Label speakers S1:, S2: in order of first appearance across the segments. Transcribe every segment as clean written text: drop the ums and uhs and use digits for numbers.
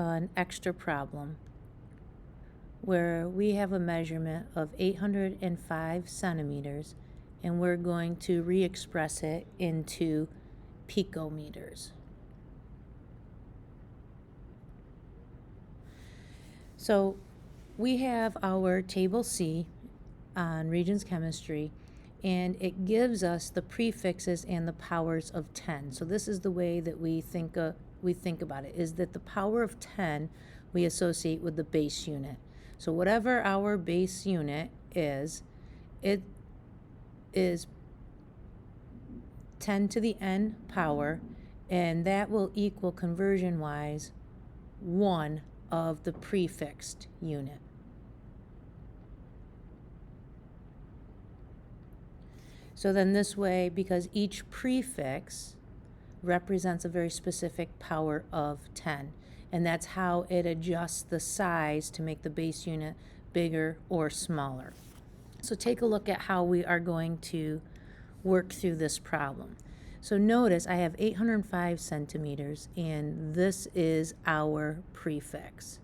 S1: an extra problem where we have a measurement of 805 centimeters, and we're going to re-express it into picometers. So we have our table C on Regents Chemistry, and it gives us the prefixes and the powers of 10. So this is the way that we think about it, is that the power of 10 we associate with the base unit. So whatever our base unit is, it is 10 to the n power, and that will equal, conversion-wise, 1 of the prefixed unit. So then this way, because each prefix represents a very specific power of 10, and that's how it adjusts the size to make the base unit bigger or smaller. So take a look at how we are going to work through this problem. So notice I have 805 centimeters, and this is our prefix.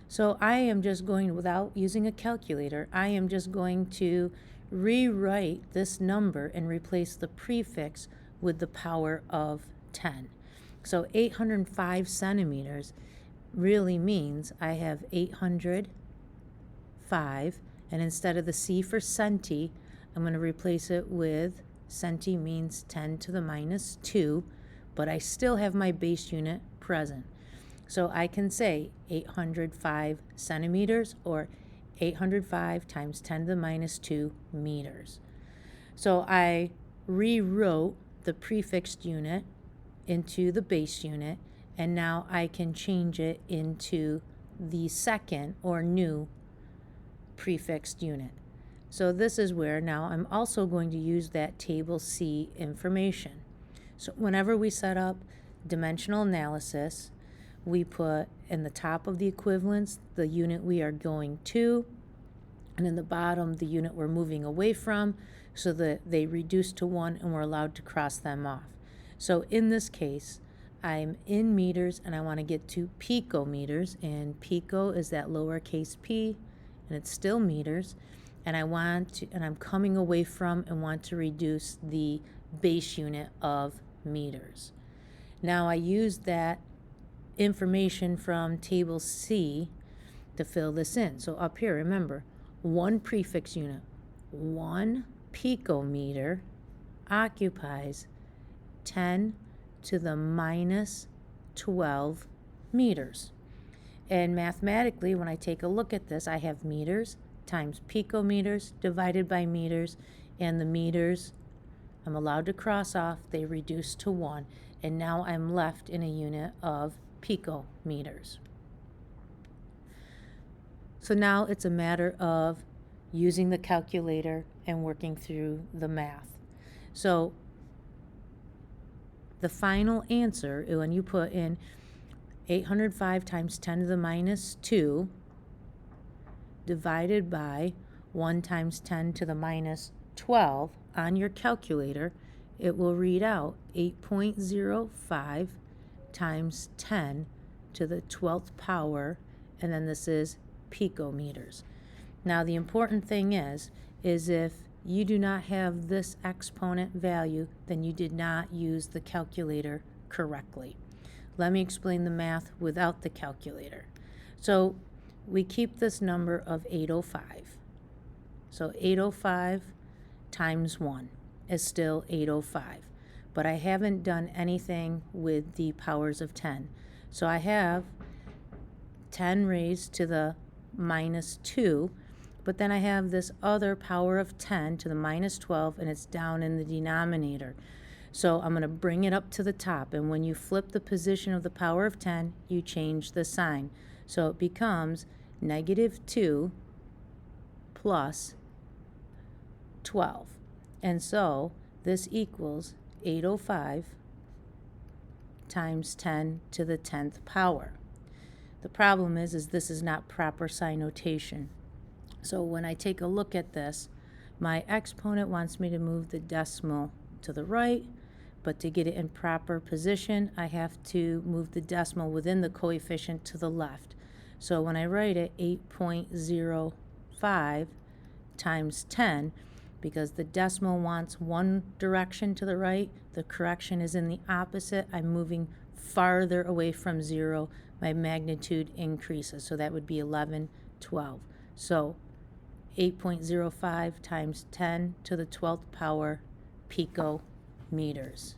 S1: So I am just going, without using a calculator, I am just going to rewrite this number and replace the prefix with the power of 10. So 805 centimeters really means I have 805, and instead of the C for centi, I'm going to replace it with centi means 10 to the minus 2, but I still have my base unit present. So I can say 805 centimeters, or 805 times 10 to the minus 2 meters. So I rewrote the prefixed unit into the base unit, and now I can change it into the second or new prefixed unit. So this is where now I'm also going to use that table C information. So whenever we set up dimensional analysis, we put in the top of the equivalence the unit we are going to, and in the bottom the unit we're moving away from, so that they reduce to 1 and we're allowed to cross them off. So in this case, I'm in meters and I want to get to picometers, and pico is that lowercase p, and it's still meters, and I'm coming away from and want to reduce the base unit of meters. Now I use that information from table C to fill this in. So up here, remember, 1 prefix unit, 1 picometer occupies 10 to the minus 12 meters. And mathematically, when I take a look at this, I have meters times picometers divided by meters, and the meters I'm allowed to cross off, they reduce to 1, and now I'm left in a unit of picometers. So now it's a matter of using the calculator and working through the math. So the final answer, when you put in 805 times 10 to the minus 2 divided by 1 times 10 to the minus 12 on your calculator, it will read out 8.05 times 10 to the 12th power, and then this is picometers. Now the important thing is if you do not have this exponent value, then you did not use the calculator correctly. Let me explain the math without the calculator. So we keep this number of 805. So 805 times 1 is still 805. But I haven't done anything with the powers of 10. So I have 10 raised to the minus 2, but then I have this other power of 10 to the minus 12, and it's down in the denominator. So I'm going to bring it up to the top, and when you flip the position of the power of 10, you change the sign. So it becomes negative 2 plus 12. And so this equals 805 times 10 to the 10th power. The problem is this is not proper sign notation. So when I take a look at this, my exponent wants me to move the decimal to the right, but to get it in proper position, I have to move the decimal within the coefficient to the left. So when I write it, 8.05 times 10, because the decimal wants one direction to the right, the correction is in the opposite. I'm moving farther away from 0. My magnitude increases, so that would be 11/12. So 8.05 times 10 to the 12th power picometers.